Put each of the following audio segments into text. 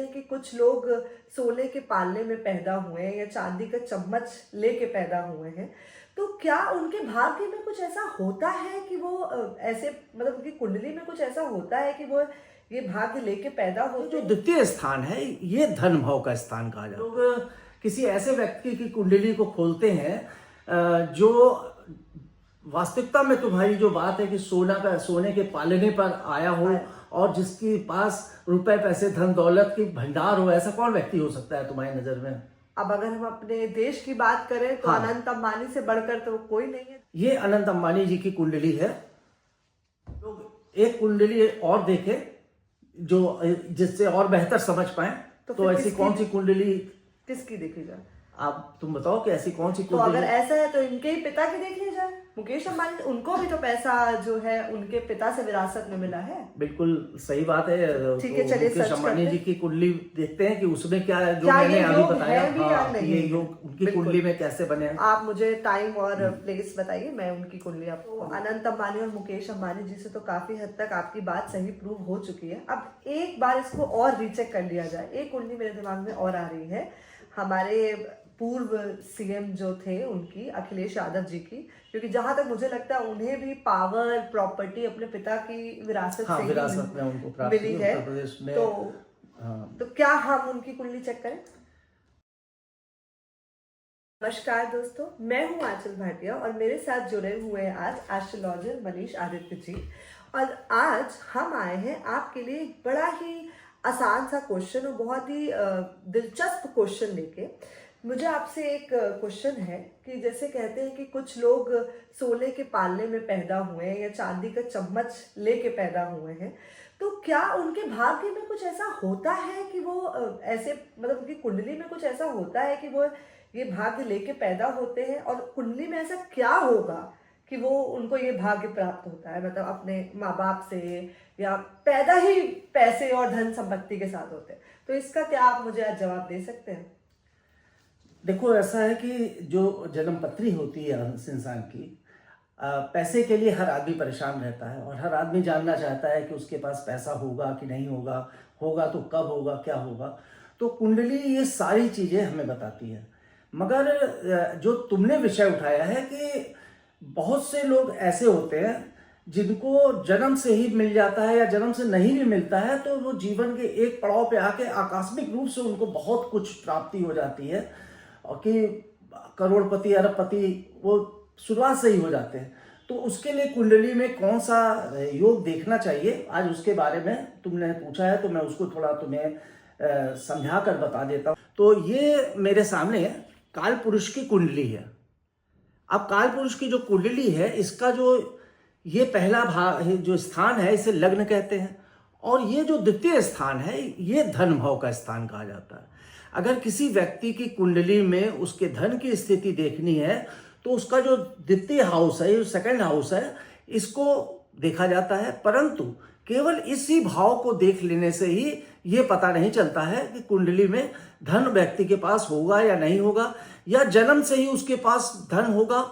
कि कुछ लोग सोने के पालने में पैदा हुए हैं या चांदी का चम्मच लेके पैदा हुए हैं, तो क्या उनके भाग्य में कुछ ऐसा होता है कि वो ऐसे मतलब उनकी कुंडली में कुछ ऐसा होता है कि वो ये भाग्य लेके पैदा जो होते हैं? द्वितीय स्थान है ये धन भाव का स्थान कहा जाता है। लोग किसी ऐसे व्यक्ति की कुंडली को खोलते हैं जो वास्तविकता में तुम्हारी जो बात है कि सोने के पालने पर आया हो और जिसके पास रुपए पैसे धन दौलत की भंडार हो, ऐसा कौन व्यक्ति हो सकता है तुम्हारी नजर में? अब अगर हम अपने देश की बात करें तो हाँ। अनंत अंबानी से बढ़कर तो कोई नहीं है। ये अनंत अंबानी जी की कुंडली है। लोग एक कुंडली और देखें जो जिससे और बेहतर समझ पाए। तो ऐसी कौन सी कुंडली किसकी देखी जाए? आप तुम बताओ कि ऐसी कौन सी तो कुंडली? अगर ऐसा है तो इनके ही पिता की देख ली जाए। मुकेश अंबानी, उनको भी तो पैसा जो है उनके पिता से विरासत में मिला है। बिल्कुल सही बात है। ठीक है, चलिए मुकेश सर्च अंबानी करते जी की कुंडली देखते हैं कि उसमें क्या है, जो क्या मैंने ये अभी योग बताया। है भी या हाँ, नहीं? ये योग उनकी बिल्कुल। कुंडली में कैसे बने हैं? आप मुझे टाइम और प्लेस बताइए, मैं उनकी कुंडली आपको। अनंत अंबानी और मुकेश अंबानी जी से तो काफी हद तक आपकी बात सही प्रूव हो चुकी है। अब एक बार इसको और रीचेक कर लिया जाए। एक कुंडली मेरे दिमाग में और आ रही है, हमारे पूर्व सीएम जो थे उनकी, अखिलेश यादव जी की, क्योंकि जहां तक मुझे लगता है उन्हें भी पावर प्रॉपर्टी अपने पिता की विरासत हाँ, से विरासत में उनको प्राप्त मिली है। उत्तर प्रदेश में। तो क्या हम उनकी कुंडली चेक करें? नमस्कार दोस्तों, मैं हूं आंचल भाटिया और मेरे साथ जुड़े हुए हैं आज एस्ट्रोलॉजर मनीष आदित्य जी। और आज हम आए हैं आपके लिए एक बड़ा ही आसान सा क्वेश्चन और बहुत ही दिलचस्प क्वेश्चन लेके। मुझे आपसे एक क्वेश्चन है कि जैसे कहते हैं कि कुछ लोग सोने के पालने में पैदा हुए हैं या चांदी का चम्मच लेके पैदा हुए हैं, तो क्या उनके भाग्य में कुछ ऐसा होता है कि वो ऐसे मतलब उनकी कुंडली में कुछ ऐसा होता है कि वो ये भाग्य लेके पैदा होते हैं? और कुंडली में ऐसा क्या होगा कि वो उनको ये भाग्य प्राप्त होता है, मतलब अपने माँ बाप से या पैदा ही पैसे और धन संपत्ति के साथ होते हैं? तो इसका क्या आप मुझे आज जवाब दे सकते हैं? देखो, ऐसा है कि जो जन्म पत्री होती है उस इंसान की, पैसे के लिए हर आदमी परेशान रहता है और हर आदमी जानना चाहता है कि उसके पास पैसा होगा कि नहीं होगा, होगा तो कब होगा, क्या होगा। तो कुंडली ये सारी चीज़ें हमें बताती है। मगर जो तुमने विषय उठाया है कि बहुत से लोग ऐसे होते हैं जिनको जन्म से ही मिल जाता है या जन्म से नहीं भी मिलता है, तो वो जीवन के एक पड़ाव पे आके आकस्मिक रूप से उनको बहुत कुछ प्राप्ति हो जाती है और कि करोड़पति अरबपति वो शुरुआत से ही हो जाते हैं। तो उसके लिए कुंडली में कौन सा योग देखना चाहिए, आज उसके बारे में तुमने पूछा है, तो मैं उसको थोड़ा तुम्हें समझा कर बता देता हूँ। तो ये मेरे सामने काल पुरुष की कुंडली है। अब काल पुरुष की जो कुंडली है, इसका जो ये पहला भाग जो स्थान है, इसे लग्न कहते हैं, और ये जो द्वितीय स्थान है ये धन भाव का स्थान कहा जाता है। अगर किसी व्यक्ति की कुंडली में उसके धन की स्थिति देखनी है तो उसका जो द्वितीय हाउस है, जो सेकंड हाउस है, इसको देखा जाता है। परंतु केवल इसी भाव को देख लेने से ही ये पता नहीं चलता है कि कुंडली में धन व्यक्ति के पास होगा या नहीं होगा, या जन्म से ही उसके पास धन होगा।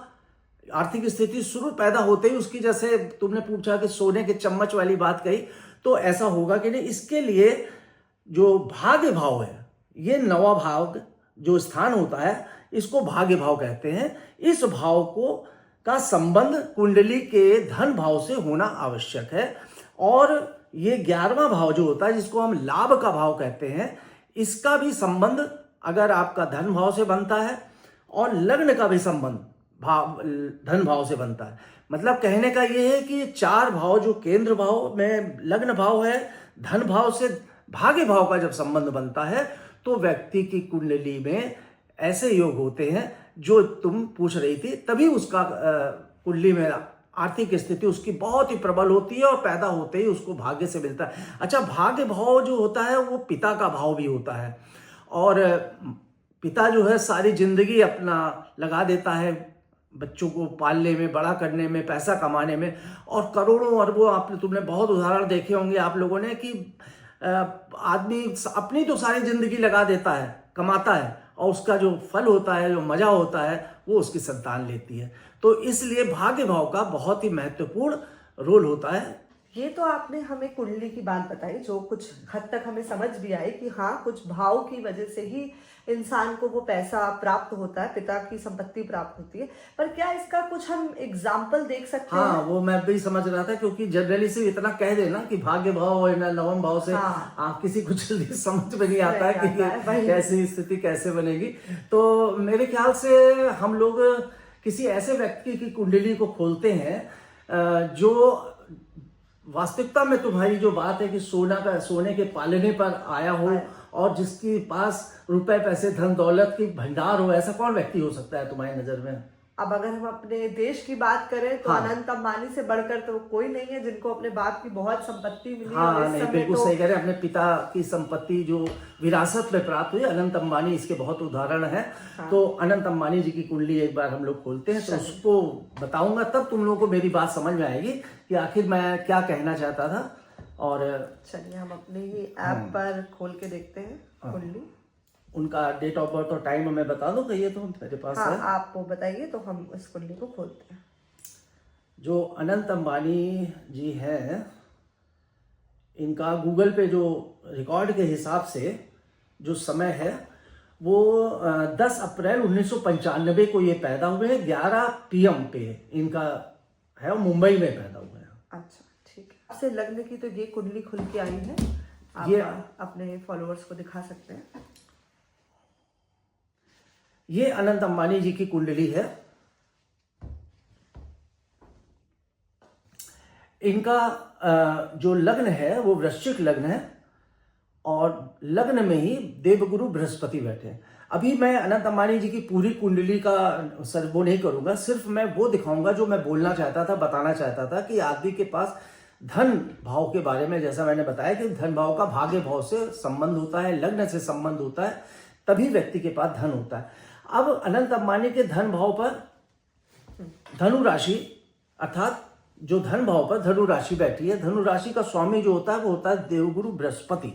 आर्थिक स्थिति शुरू पैदा होते ही उसकी, जैसे तुमने पूछा कि सोने के चम्मच वाली बात कही, तो ऐसा होगा कि नहीं। इसके लिए जो भाग्य भाव है, ये नवा भाव जो स्थान होता है, इसको भाग्य भाव कहते हैं। इस भाव को का संबंध कुंडली के धन भाव से होना आवश्यक है। और ये 11वां भाव जो होता है, जिसको हम लाभ का भाव कहते हैं, इसका भी संबंध अगर आपका धन भाव से बनता है और लग्न का भी संबंध धन भाव से बनता है। मतलब कहने का ये है कि 4 भाव जो केंद्र भाव में लग्न भाव है, धन भाव से भाग्य भाव का जब संबंध बनता है तो व्यक्ति की कुंडली में ऐसे योग होते हैं जो तुम पूछ रही थी। तभी उसका कुंडली में आर्थिक स्थिति उसकी बहुत ही प्रबल होती है और पैदा होते ही उसको भाग्य से मिलता है। अच्छा, भाग्य भाव जो होता है वो पिता का भाव भी होता है, और पिता जो है सारी जिंदगी अपना लगा देता है बच्चों को पालने में, बड़ा करने में, पैसा कमाने में, और करोड़ों अरबों तुमने बहुत उदाहरण देखे होंगे आप लोगों ने कि आदमी अपनी तो सारी जिंदगी लगा देता है, कमाता है, और उसका जो फल होता है, जो मजा होता है, वो उसकी संतान लेती है। तो इसलिए भाग्य भाव का बहुत ही महत्वपूर्ण रोल होता है ये तो आपने हमें कुंडली की बात बताई जो कुछ हद तक हमें समझ भी आई कि हाँ कुछ भाव की वजह से ही इंसान को वो पैसा प्राप्त होता है, पिता की संपत्ति प्राप्त होती है। पर क्या इसका कुछ हम एग्जाम्पल देख सकते हाँ, हैं? वो मैं भी समझ रहा था, क्योंकि जनरली से इतना कह देना कि भाग्य भाव और नवम भाव से हाँ। आप किसी को जल्दी समझ में नहीं आता है नहीं कि आता है, वही। कैसी स्थिति कैसे बनेगी। तो मेरे ख्याल से हम लोग किसी ऐसे व्यक्ति की कुंडली को खोलते हैं जो वास्तविकता में तुम्हारी जो बात है कि सोने के पालने पर आया हो और जिसके पास रुपए पैसे धन दौलत की भंडार हो, ऐसा कौन व्यक्ति हो सकता है तुम्हारी नजर में? अब अगर हम अपने देश की बात करें तो हाँ। अनंत अंबानी से बढ़कर तो कोई नहीं है जिनको अपने बाप की बहुत संपत्ति मिली है। और हाँ, इस नहीं, समय बिल्कुल तो सही कह रहे हैं। अपने पिता की संपत्ति जो विरासत में प्राप्त हुई, अनंत अंबानी इसके बहुत उदाहरण है। तो अनंत अंबानी जी की कुंडली एक बार हम लोग खोलते हैं, तो उसको बताऊंगा, तब तुम लोगों को मेरी बात समझ में आएगी कि आखिर मैं क्या कहना चाहता था। और चलिए हम अपने ही ऐप पर खोल के देखते हैं कुंडली। उनका डेट ऑफ बर्थ और टाइम मैं बता दूं, कहिए तो मेरे पास हाँ, है। आप वो बताइए तो हम इस कुंडली को खोलते हैं। जो अनंत अंबानी जी हैं, इनका गूगल पे जो रिकॉर्ड के हिसाब से जो समय है वो 10 अप्रैल 1995 को ये पैदा हुए हैं, 11 PM पे इनका है, और मुंबई में पैदा हुए हैं। अच्छा, ठीक है। आपसे लग्न की तो ये कुंडली खुल के आई है, आप ये अपने फॉलोअर्स को दिखा सकते हैं। ये अनंत अंबानी जी की कुंडली है। इनका जो लग्न है वो वृश्चिक लग्न है, और लग्न में ही देवगुरु बृहस्पति बैठे हैं। अभी मैं अनंत अंबानी जी की पूरी कुंडली का वो नहीं करूंगा, सिर्फ मैं वो दिखाऊंगा जो मैं बोलना चाहता था, बताना चाहता था कि आदमी के पास धन भाव के बारे में, जैसा मैंने बताया कि धन भाव का भाग्य भाव से संबंध होता है, लग्न से संबंध होता है, तभी व्यक्ति के पास धन होता है। अब अनंत अंबानी के धन भाव पर धनु राशि, अर्थात जो धन भाव पर धनु राशि बैठी है, धनु राशि का स्वामी जो होता है वो होता है देवगुरु बृहस्पति।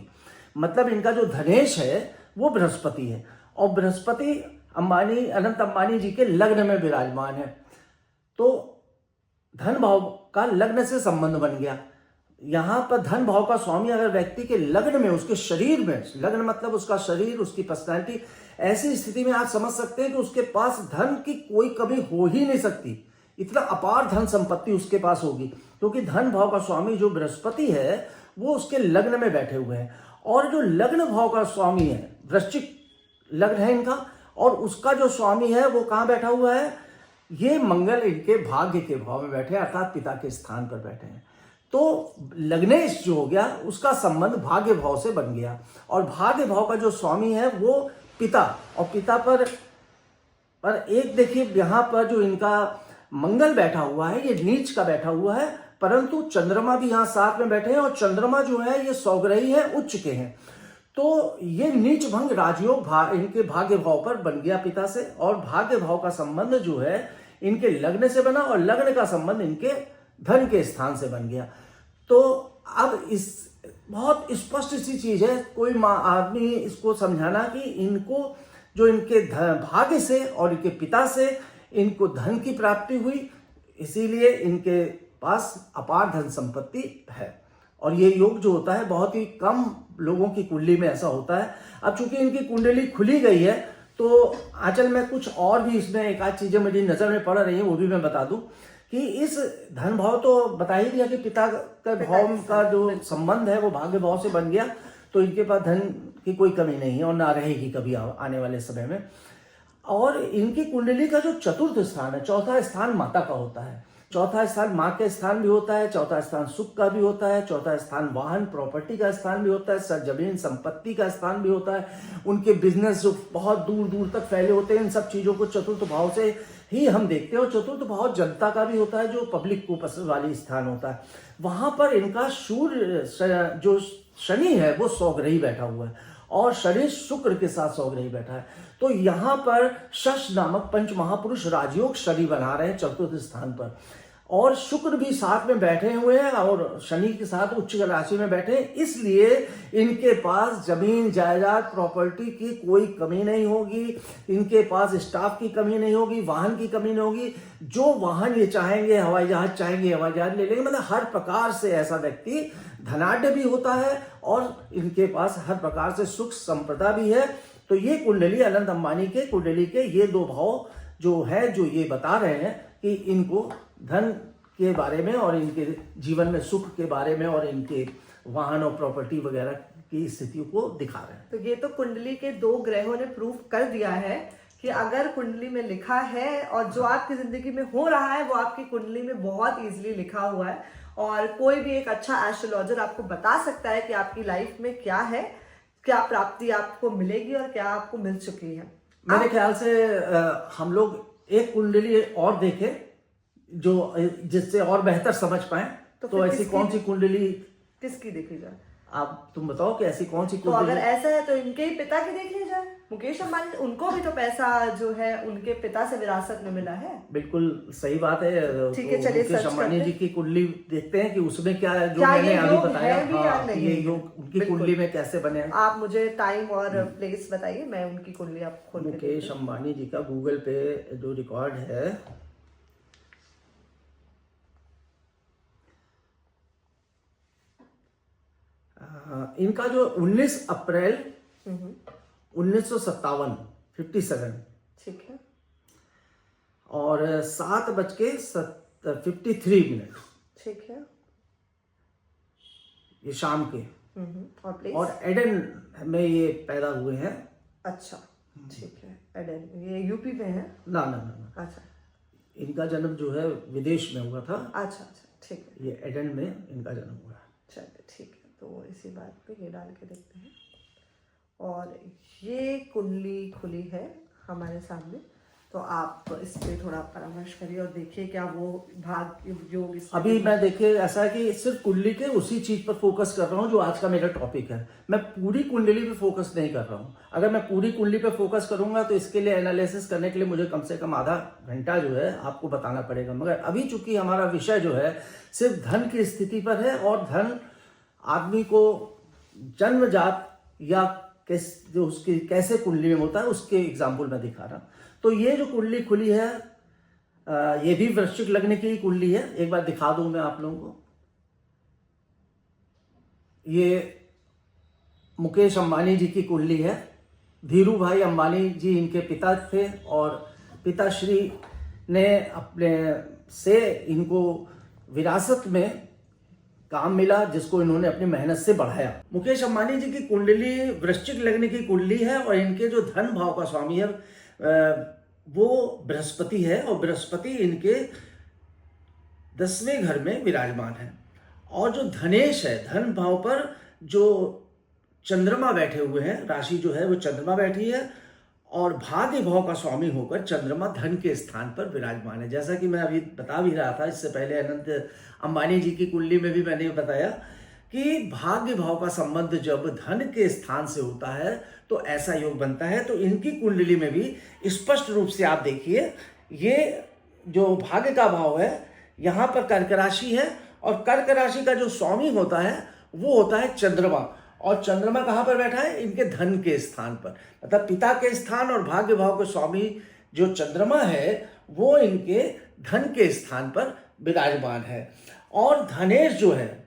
मतलब इनका जो धनेश है वो बृहस्पति है, और बृहस्पति अनंत अंबानी जी के लग्न में विराजमान है। तो धन भाव का लग्न से संबंध बन गया। यहां पर धन भाव का स्वामी अगर व्यक्ति के लग्न में, उसके शरीर में, लग्न मतलब उसका शरीर, उसकी पर्सनैलिटी, ऐसी स्थिति में आप समझ सकते हैं कि उसके पास धन की कोई कमी हो ही नहीं सकती। इतना अपार धन संपत्ति उसके पास होगी, क्योंकि धन भाव का स्वामी जो बृहस्पति है वो उसके लग्न में बैठे हुए हैं। और जो लग्न भाव का स्वामी है, वृश्चिक लग्न है इनका, और उसका जो स्वामी है वो कहाँ बैठा हुआ है? ये मंगल इनके भाग्य के भाव में बैठे हैं, अर्थात पिता के स्थान पर बैठे हैं। तो लग्नेश जो हो गया उसका संबंध भाग्य भाव से बन गया, और भाग्य भाव का जो स्वामी है वो पिता, और पिता पर एक देखिए यहाँ पर जो इनका मंगल बैठा हुआ है, ये नीच का बैठा हुआ है, परंतु चंद्रमा भी यहाँ साथ में बैठे हैं, और चंद्रमा जो है ये सौग्रही है, उच्च के हैं। तो ये नीच भंग राजयोग इनके भाग्य भाव पर बन गया पिता से, और भाग्य भाव का संबंध जो है इनके लग्न से बना, और लग्न का संबंध इनके धन के स्थान से बन गया। तो अब इस बहुत स्पष्ट सी चीज है, कोई आदमी इसको समझाना कि इनको जो इनके भाग्य से और इनके पिता से इनको धन की प्राप्ति हुई, इसीलिए इनके पास अपार धन संपत्ति है। और ये योग जो होता है बहुत ही कम लोगों की कुंडली में ऐसा होता है। अब चूंकि इनकी कुंडली खुली गई है, तो आंचल में कुछ और भी इसमें एक आध चीजें मेरी नजर में पड़ रही हैं, वो भी मैं बता दूं कि इस धन भाव तो बता ही दिया कि पिता के भाव का जो संबंध है वो भाग्य भाव से बन गया, तो इनके पास धन की कोई कमी नहीं है और ना रहेगी कभी आने वाले समय में। और इनकी कुंडली का जो चतुर्थ स्थान है, चौथा स्थान माता का होता है, चौथा स्थान माँ के स्थान भी होता है, चौथा स्थान सुख का भी होता है, चौथा स्थान वाहन प्रॉपर्टी का स्थान भी होता है, सरजमीन संपत्ति का स्थान भी होता है, उनके बिजनेस जो बहुत दूर दूर तक फैले होते हैं, इन सब चीजों को चतुर्थ भाव से ही हम देखते हैं। और चतुर्थ भाव जनता का भी होता है, जो पब्लिक को पसंद वाली स्थान होता है। वहां पर इनका सूर्य जो शनि है वो सौग्रही बैठा हुआ है, और शनि शुक्र के साथ सौग्रही बैठा है। तो यहाँ पर शश नामक पंच महापुरुष राजयोग शनि बना रहे हैं चतुर्थ स्थान पर। और शुक्र भी साथ में बैठे हुए हैं और शनि के साथ उच्च राशि में बैठे हैं, इसलिए इनके पास जमीन जायदाद प्रॉपर्टी की कोई कमी नहीं होगी, इनके पास स्टाफ की कमी नहीं होगी, वाहन की कमी नहीं होगी। जो वाहन ये चाहेंगे, हवाई जहाज चाहेंगे, हवाई जहाज ले लेंगे। मतलब हर प्रकार से ऐसा व्यक्ति धनाढ्य भी होता है और इनके पास हर प्रकार से सुख संपदा भी है। तो ये कुंडली अनंत अंबानी के कुंडली के ये दो भाव जो है, जो ये बता रहे हैं कि इनको धन के बारे में और इनके जीवन में सुख के बारे में और इनके वाहन और प्रॉपर्टी वगैरह की स्थितियों को दिखा रहे हैं। तो ये तो कुंडली के 2 ग्रहों ने प्रूव कर दिया है कि अगर कुंडली में लिखा है और जो आपकी जिंदगी में हो रहा है वो आपकी कुंडली में बहुत इजीली लिखा हुआ है। और कोई भी एक अच्छा एस्ट्रोलॉजर आपको बता सकता है कि आपकी लाइफ में क्या है, क्या प्राप्ति आपको मिलेगी और क्या आपको मिल चुकी है। मेरे ख्याल से हम लोग एक कुंडली और देखें जो जिससे और बेहतर समझ पाए। तो ऐसी कौन सी कुंडली, किसकी देखी जाए? आप तुम बताओ कि ऐसी कौन सी तो कुंडली। अगर ऐसा है तो इनके ही पिता की देख ली जाए। मुकेश अंबानी, उनको भी तो पैसा जो है उनके पिता से विरासत में मिला है। बिल्कुल सही बात है। ठीक है, चलिए मुकेश सर्च अंबानी करते जी की कुंडली देखते हैं कि उसमें क्या है, जो क्या मैंने ये अभी योग बताया। है भी या हाँ, नहीं? ये योग उनकी बिल्कुल। कुंडली में कैसे बने हैं। आप मुझे टाइम और प्लेस बताइए, मैं उनकी कुंडली आपको खोल के मुकेश देती हूँ। अंबानी जी का गूगल पे जो रिकॉर्ड है, इनका जो 19 अप्रैल 1957 57 ठीक है। और 7:53 ठीक है। ये शाम के, और प्लेस? और एडन में ये पैदा हुए हैं। अच्छा, ठीक है। एडन, ये यूपी में है? ना ना ना ना, अच्छा इनका जन्म जो है विदेश में हुआ था। अच्छा अच्छा, ठीक है। ये एडन में इनका जन्म हुआ है। चलिए ठीक है, तो इसी बात पे ये डाल के देखते हैं। और ये कुंडली खुली है हमारे सामने, तो आप इस पे थोड़ा परामर्श करिए और देखिए क्या वो भाग योग इसमें अभी मैं देखिए ऐसा है कि सिर्फ कुंडली के उसी चीज पर फोकस कर रहा हूँ जो आज का मेरा टॉपिक है। मैं पूरी कुंडली पे फोकस नहीं कर रहा हूँ। अगर मैं पूरी कुंडली पे फोकस करूंगा तो इसके लिए एनालिसिस करने के लिए मुझे कम से कम आधा घंटा जो है आपको बताना पड़ेगा। मगर अभी चूंकि हमारा विषय जो है सिर्फ धन की स्थिति पर है और धन आदमी को जन्मजात या जो उसकी कैसे कुंडली में होता है उसके एग्जाम्पल में दिखा रहा हूँ। तो ये जो कुंडली खुली है, ये भी वृश्चिक लग्न की कुंडली है। एक बार दिखा दूं मैं आप लोगों को। ये मुकेश अंबानी जी की कुंडली है। धीरू भाई अंबानी जी इनके पिता थे और पिताश्री ने अपने से इनको विरासत में काम मिला जिसको इन्होंने अपनी मेहनत से बढ़ाया। मुकेश अंबानी जी की कुंडली वृश्चिक लग्न की कुंडली है और इनके जो धन भाव का स्वामी है वो बृहस्पति है और बृहस्पति इनके 10वें घर में विराजमान है। और जो धनेश है, धन भाव पर जो चंद्रमा बैठे हुए हैं, राशि जो है वो चंद्रमा बैठी है और भाग्य भाव का स्वामी होकर चंद्रमा धन के स्थान पर विराजमान है। जैसा कि मैं अभी बता भी रहा था, इससे पहले अनंत अंबानी जी की कुंडली में भी मैंने बताया कि भाग्य भाव का संबंध जब धन के स्थान से होता है तो ऐसा योग बनता है। तो इनकी कुंडली में भी स्पष्ट रूप से आप देखिए, ये जो भाग्य का भाव है यहाँ पर कर्क राशि है और कर्क राशि का जो स्वामी होता है वो होता है चंद्रमा। और चंद्रमा कहाँ पर बैठा है? इनके धन के स्थान पर, मतलब पिता के स्थान। और भाग्य भाव के स्वामी जो चंद्रमा है वो इनके धन के स्थान पर विराजमान है। और धनेश जो है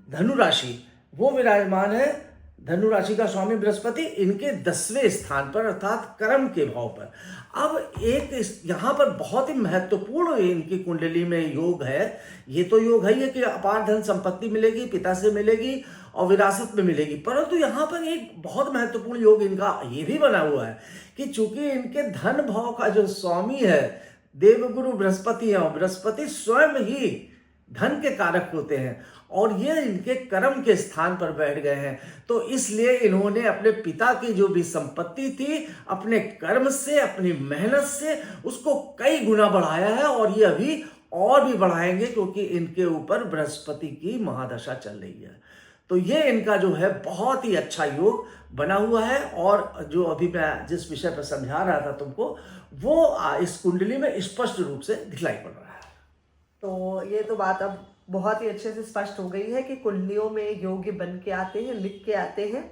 धनु राशि, वो विराजमान है, धनु राशि का स्वामी बृहस्पति इनके 10वें स्थान पर अर्थात कर्म के भाव पर। अब एक यहाँ पर बहुत ही महत्वपूर्ण इनकी कुंडली में योग है। ये तो योग है कि अपार धन संपत्ति मिलेगी, पिता से मिलेगी और विरासत में मिलेगी, परंतु यहाँ पर एक बहुत महत्वपूर्ण योग इनका ये भी बना हुआ है कि चूंकि इनके धन भाव का जो स्वामी है देवगुरु बृहस्पति है और बृहस्पति स्वयं ही धन के कारक होते हैं और ये इनके कर्म के स्थान पर बैठ गए हैं। तो इसलिए इन्होंने अपने पिता की जो भी संपत्ति थी अपने कर्म से, अपनी मेहनत से उसको कई गुना बढ़ाया है और ये अभी और भी बढ़ाएंगे क्योंकि इनके ऊपर बृहस्पति की महादशा चल रही है। तो ये इनका जो है बहुत ही अच्छा योग बना हुआ है। और जो अभी मैं जिस विषय पर समझा रहा था तुमको, वो इस कुंडली में स्पष्ट रूप से दिखलाई पड़ रहा है। तो ये तो बात अब बहुत ही अच्छे से स्पष्ट हो गई है कि कुंडलियों में योग्य बन के आते हैं, लिख के आते हैं।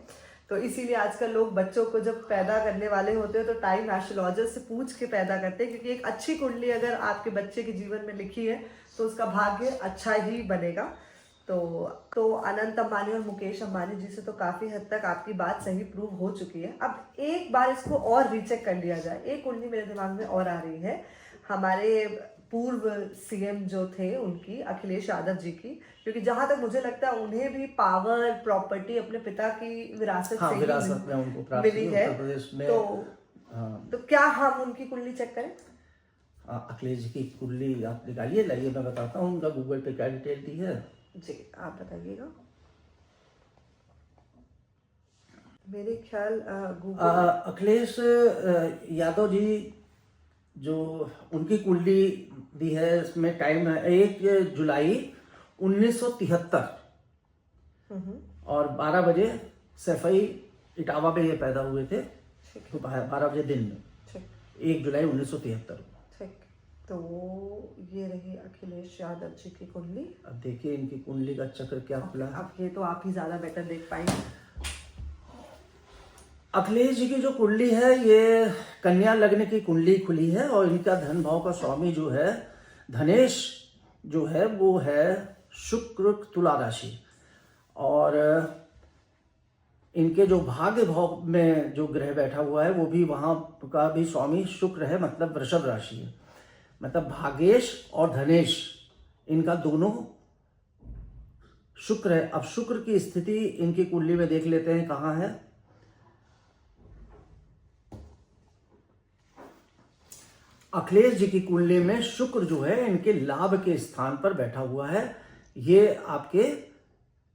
तो इसीलिए आजकल लोग बच्चों को जब पैदा करने वाले होते हैं तो टाइम एस्ट्रोलॉजर से पूछ के पैदा करते हैं, क्योंकि एक अच्छी कुंडली अगर आपके बच्चे के जीवन में लिखी है तो उसका भाग्य अच्छा ही बनेगा। तो अनंत अंबानी और मुकेश अंबानी जी से तो काफ़ी हद तक आपकी बात सही प्रूव हो चुकी है। अब एक बार इसको और रीचेक कर लिया जाए। एक कुंडली मेरे दिमाग में और आ रही है, हमारे पूर्व सीएम जो थे उनकी, अखिलेश यादव जी की, क्योंकि जहां तक मुझे लगता है उन्हें भी पावर प्रॉपर्टी अपने पिता की विरासत हाँ, से विरासत में उनको प्राप्त मिली हुई है। उत्तर प्रदेश में। तो क्या हम उनकी कुंडली चेक करें? अखिलेश जी की कुंडली आप निकालिए, लाइए मैं बताता हूँ उनका गूगल पे क्या डिटेल दी है। जी आप बताइएगा। मेरे ख्याल अखिलेश यादव जी जो उनकी कुंडली दी है, इसमें टाइम है 1 जुलाई 1973 और 12 बजे सफाई इटावा में ये पैदा हुए थे, 12 बजे दिन में, 1 जुलाई 1973 को। ठीक, तो ये रही अखिलेश यादव जी की कुंडली। अब देखिए इनकी कुंडली का चक्र क्या खुला। अब ये तो आप ही ज्यादा बेटर देख पाएंगे। अखिलेश जी की जो कुंडली है ये कन्या लग्न की कुंडली खुली है और इनका धन भाव का स्वामी जो है धनेश जो है वो है शुक्र तुला राशि, और इनके जो भाग्य भाव में जो ग्रह बैठा हुआ है वो भी वहां का भी स्वामी शुक्र है, मतलब वृषभ राशि है। मतलब भागेश और धनेश इनका दोनों शुक्र है। अब शुक्र की स्थिति इनकी कुंडली में देख लेते हैं कहाँ है। अखिलेश जी की कुंडली में शुक्र जो है इनके लाभ के स्थान पर बैठा हुआ है। ये आपके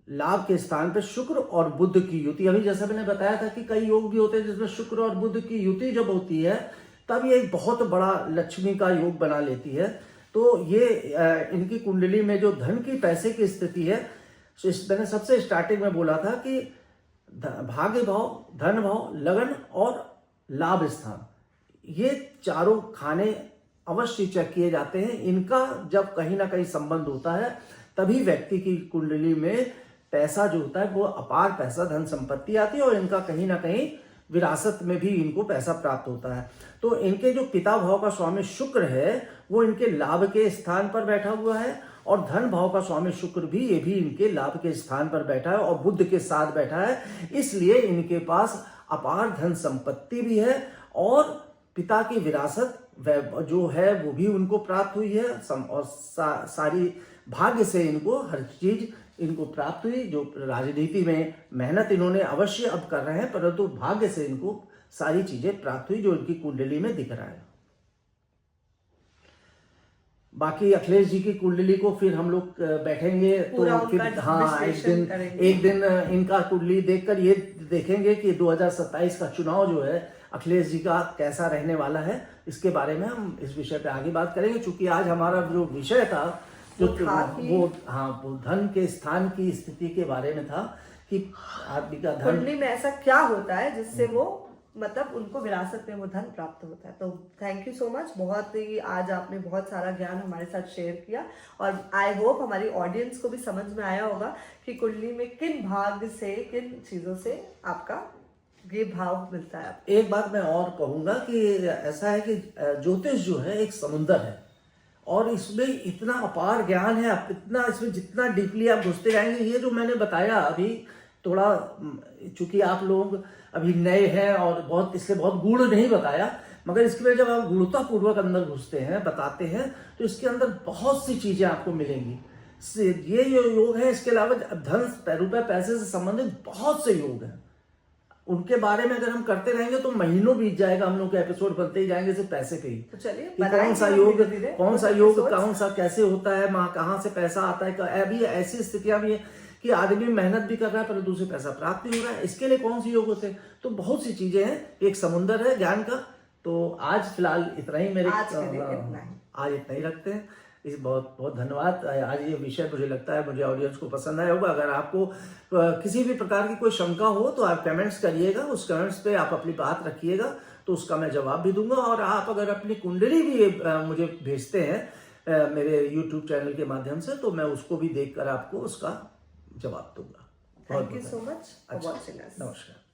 लाभ के स्थान पर शुक्र और बुध की युति, अभी जैसा मैंने बताया था कि कई योग भी होते हैं जिसमें शुक्र और बुध की युति जब होती है तब ये एक बहुत बड़ा लक्ष्मी का योग बना लेती है। तो ये इनकी कुंडली में जो धन की पैसे की स्थिति है, मैंने सबसे स्टार्टिंग में बोला था कि भाग्य भाव, धन भाव, लगन और लाभ स्थान, ये चारों खाने अवश्य चेक किए जाते हैं। इनका जब कहीं ना कहीं संबंध होता है तभी व्यक्ति की कुंडली में पैसा जो होता है वो अपार पैसा, धन संपत्ति आती है और इनका कहीं ना कहीं विरासत में भी इनको पैसा प्राप्त होता है। तो इनके जो पिता भाव का स्वामी शुक्र है वो इनके लाभ के स्थान पर बैठा हुआ है और धन भाव का स्वामी शुक्र भी, ये भी इनके लाभ के स्थान पर बैठा है और बुध के साथ बैठा है। इसलिए इनके पास अपार धन संपत्ति भी है और पिता की विरासत जो है वो भी उनको प्राप्त हुई है और सारी भाग्य से इनको हर चीज इनको प्राप्त हुई। जो राजनीति में मेहनत इन्होंने अवश्य अब कर रहे हैं, परंतु भाग्य से इनको सारी चीजें प्राप्त हुई जो इनकी कुंडली में दिख रहा है। बाकी अखिलेश जी की कुंडली को फिर हम लोग बैठेंगे तो फिर हाँ एक दिन इनका कुंडली देखकर ये देखेंगे कि 2027 का चुनाव जो है अखिलेश जी का कैसा रहने वाला है। इसके बारे में हम इस विषय पे आगे बात करेंगे, क्योंकि आज हमारा जो विषय था वो धन के स्थान की स्थिति के बारे में था कि आदमी का धन कुंडली में ऐसा क्या होता है जिससे वो मतलब उनको विरासत में वो धन प्राप्त होता है। तो थैंक यू सो मच, बहुत ही आज आपने बहुत सारा ज्ञान हमारे साथ शेयर किया और आई होप हमारी ऑडियंस को भी समझ में आया होगा कि कुंडली में किन भाग से, किन चीजों से आपका ये भाव मिलता है। एक बात मैं और कहूंगा कि ऐसा है कि ज्योतिष जो है एक समुंदर है और इसमें इतना अपार ज्ञान है, आप इतना इसमें जितना डीपली आप घुसते जाएंगे, ये जो मैंने बताया अभी थोड़ा, चूंकि आप लोग अभी नए हैं और बहुत इसलिए बहुत गूढ़ नहीं बताया, मगर इसके लिए जब आप गूढ़ता पूर्वक अंदर घुसते हैं, बताते हैं, तो इसके अंदर बहुत सी चीजें आपको मिलेंगी। ये जो योग है, इसके अलावा धन रुपए पैसे से संबंधित बहुत से योग हैं, उनके बारे में अगर हम करते रहेंगे तो महीनों बीत जाएगा, हम लोग के एपिसोड बनते ही जाएंगे सिर्फ पैसे पे ही। तो चलिए कौन सा योग कौन सा कैसे होता है, कहाँ से पैसा आता है। अभी ऐसी स्थितियां भी है कि आदमी मेहनत भी कर रहा है परंतु उसे पैसा प्राप्त नहीं हो रहा है, इसके लिए कौन सी योग होते हैं। तो बहुत सी चीजें हैं, एक समुंदर है ज्ञान का। तो आज फिलहाल इतना ही, मेरे आज इतना ही रखते हैं। इस बहुत बहुत धन्यवाद। आज ये विषय मुझे लगता है मुझे ऑडियंस को पसंद आया होगा। अगर आपको किसी भी प्रकार की कोई शंका हो तो आप कमेंट्स करिएगा, उस कमेंट्स पे आप अपनी बात रखिएगा तो उसका मैं जवाब भी दूंगा। और आप अगर अपनी कुंडली भी मुझे भेजते हैं मेरे यूट्यूब चैनल के माध्यम से, तो मैं उसको भी देखकर आपको उसका जवाब दूंगा। Thank you so much for अच्छा, वॉचिंग अस। नमस्कार।